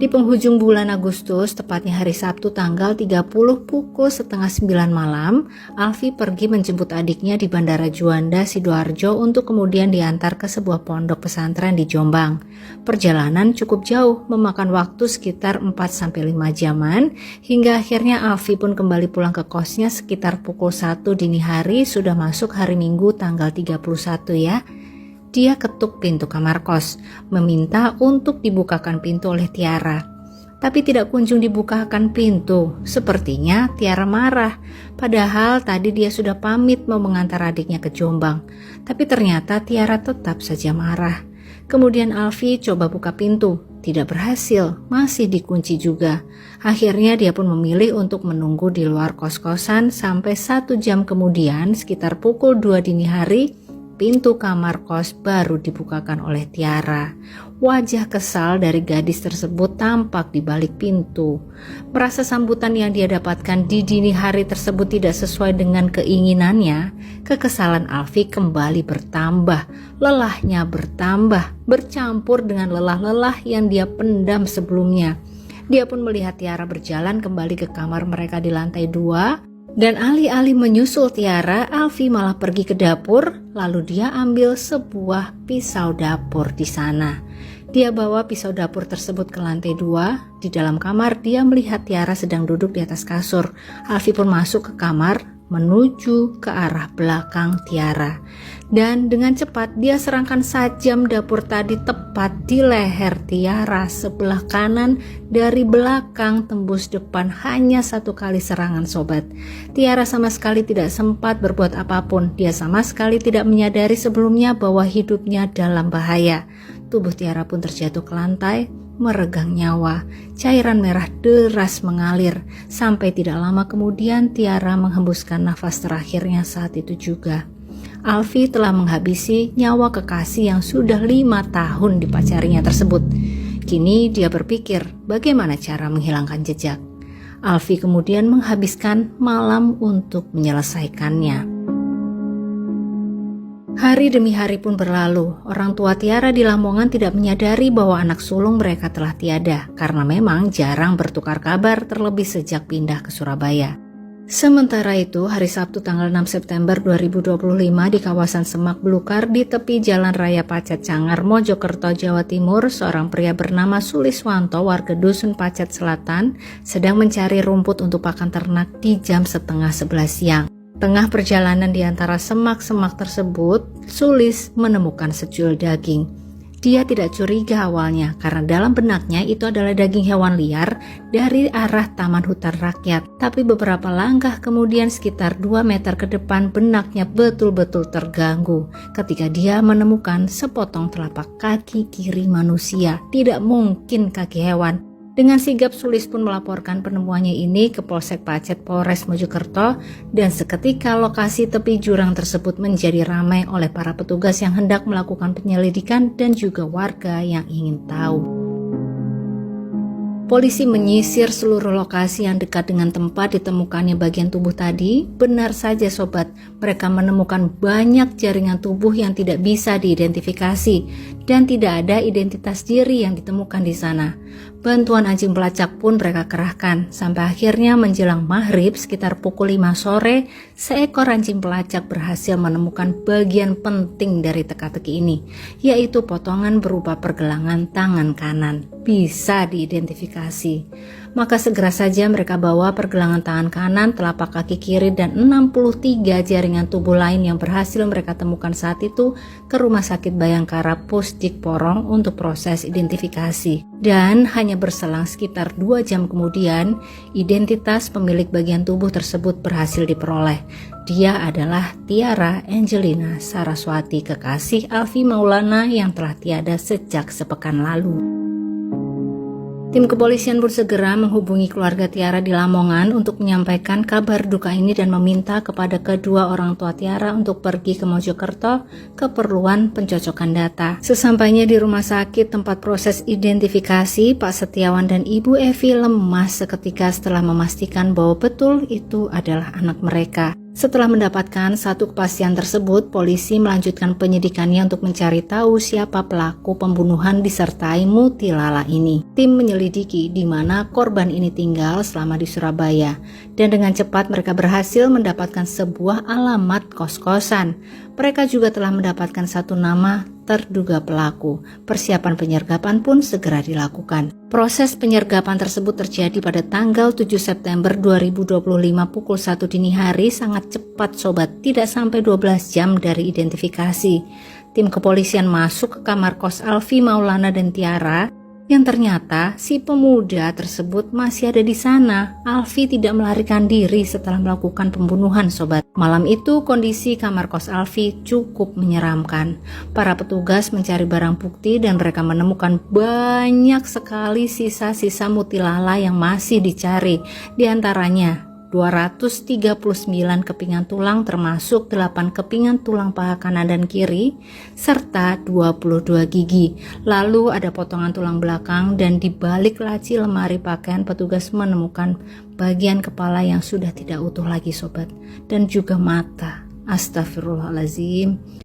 Di penghujung bulan Agustus, tepatnya hari Sabtu tanggal 30 pukul 8:30 malam, Alfi pergi menjemput adiknya di Bandara Juanda, Sidoarjo untuk kemudian diantar ke sebuah pondok pesantren di Jombang. Perjalanan cukup jauh, memakan waktu sekitar 4-5 jaman, hingga akhirnya Alfi pun kembali pulang ke kosnya sekitar pukul 1 dini hari, sudah masuk hari Minggu tanggal 31 ya. Dia ketuk pintu kamar kos, meminta untuk dibukakan pintu oleh Tiara. Tapi tidak kunjung dibukakan pintu. Sepertinya Tiara marah. Padahal tadi dia sudah pamit mau mengantar adiknya ke Jombang. Tapi ternyata Tiara tetap saja marah. Kemudian Alfi coba buka pintu. Tidak berhasil, masih dikunci juga. Akhirnya dia pun memilih untuk menunggu di luar kos-kosan sampai 1 jam kemudian, sekitar pukul 2 dini hari, pintu kamar kos baru dibukakan oleh Tiara. Wajah kesal dari gadis tersebut tampak di balik pintu. Merasa sambutan yang dia dapatkan di dini hari tersebut tidak sesuai dengan keinginannya, kekesalan Alfi kembali bertambah. Lelahnya bertambah, bercampur dengan lelah-lelah yang dia pendam sebelumnya. Dia pun melihat Tiara berjalan kembali ke kamar mereka di lantai 2. Dan alih-alih menyusul Tiara, Alfi malah pergi ke dapur, lalu dia ambil sebuah pisau dapur di sana. Dia bawa pisau dapur tersebut ke lantai 2. Di dalam kamar dia melihat Tiara sedang duduk di atas kasur. Alfi pun masuk ke kamar menuju ke arah belakang Tiara. Dan dengan cepat dia serangkan sajam dapur tadi tepat di leher Tiara sebelah kanan, dari belakang tembus depan, hanya 1 kali serangan sobat. Tiara sama sekali tidak sempat berbuat apapun. Dia sama sekali tidak menyadari sebelumnya bahwa hidupnya dalam bahaya. Tubuh Tiara pun terjatuh ke lantai, meregang nyawa. Cairan merah deras mengalir. Sampai tidak lama kemudian Tiara menghembuskan nafas terakhirnya saat itu juga. Alfi telah menghabisi nyawa kekasih yang sudah 5 tahun dipacarinya tersebut. Kini dia berpikir bagaimana cara menghilangkan jejak. Alfi kemudian menghabiskan malam untuk menyelesaikannya. Hari demi hari pun berlalu. Orang tua Tiara di Lamongan tidak menyadari bahwa anak sulung mereka telah tiada, karena memang jarang bertukar kabar, terlebih sejak pindah ke Surabaya. Sementara itu, hari Sabtu tanggal 6 September 2025 di kawasan Semak Belukar di tepi Jalan Raya Pacet Cangar, Mojokerto, Jawa Timur, seorang pria bernama Suliswanto, warga Dusun Pacet Selatan, sedang mencari rumput untuk pakan ternak di jam 10:30 siang. Tengah perjalanan di antara semak-semak tersebut, Sulis menemukan secuil daging. Dia tidak curiga awalnya karena dalam benaknya itu adalah daging hewan liar dari arah Taman Hutan Rakyat. Tapi beberapa langkah kemudian, sekitar 2 meter ke depan, benaknya betul-betul terganggu ketika dia menemukan sepotong telapak kaki kiri manusia. Tidak mungkin kaki hewan. Dengan sigap Sulis pun melaporkan penemuannya ini ke Polsek Pacet Polres Mojokerto, dan seketika lokasi tepi jurang tersebut menjadi ramai oleh para petugas yang hendak melakukan penyelidikan dan juga warga yang ingin tahu. Polisi menyisir seluruh lokasi yang dekat dengan tempat ditemukannya bagian tubuh tadi. Benar saja sobat, mereka menemukan banyak jaringan tubuh yang tidak bisa diidentifikasi dan tidak ada identitas diri yang ditemukan di sana. Bantuan anjing pelacak pun mereka kerahkan. Sampai akhirnya menjelang maghrib sekitar pukul 5 sore, seekor anjing pelacak berhasil menemukan bagian penting dari teka-teki ini, yaitu potongan berupa pergelangan tangan kanan. Bisa diidentifikasi. Maka segera saja mereka bawa pergelangan tangan kanan, telapak kaki kiri, dan 63 jaringan tubuh lain yang berhasil mereka temukan saat itu ke Rumah Sakit Bayangkara Pusdik Porong untuk proses identifikasi. Dan hanya berselang sekitar 2 jam kemudian, identitas pemilik bagian tubuh tersebut berhasil diperoleh. Dia adalah Tiara Angelina Saraswati, kekasih Alfi Maulana yang telah tiada sejak sepekan lalu. Tim kepolisian pun segera menghubungi keluarga Tiara di Lamongan untuk menyampaikan kabar duka ini dan meminta kepada kedua orang tua Tiara untuk pergi ke Mojokerto keperluan pencocokan data. Sesampainya di rumah sakit tempat proses identifikasi, Pak Setiawan dan Ibu Evi lemas seketika setelah memastikan bahwa betul itu adalah anak mereka. Setelah mendapatkan satu kepastian tersebut, polisi melanjutkan penyidikannya untuk mencari tahu siapa pelaku pembunuhan disertai mutilala ini. Tim menyelidiki di mana korban ini tinggal selama di Surabaya, dan dengan cepat mereka berhasil mendapatkan sebuah alamat kos-kosan. Mereka juga telah mendapatkan satu nama terduga pelaku. Persiapan penyergapan pun segera dilakukan. Proses penyergapan tersebut terjadi pada tanggal 7 September 2025 pukul 1 dini hari, sangat cepat sobat, tidak sampai 12 jam dari identifikasi. Tim kepolisian masuk ke kamar kos Alfi, Maulana, dan Tiara, yang ternyata si pemuda tersebut masih ada di sana. Alfi tidak melarikan diri setelah melakukan pembunuhan sobat. Malam itu kondisi kamar kos Alfi cukup menyeramkan. Para petugas mencari barang bukti dan mereka menemukan banyak sekali sisa-sisa mutilala yang masih dicari. Di antaranya 239 kepingan tulang termasuk 8 kepingan tulang paha kanan dan kiri serta 22 gigi. Lalu ada potongan tulang belakang, dan di balik laci lemari pakaian petugas menemukan bagian kepala yang sudah tidak utuh lagi sobat, dan juga mata. Astagfirullahaladzim.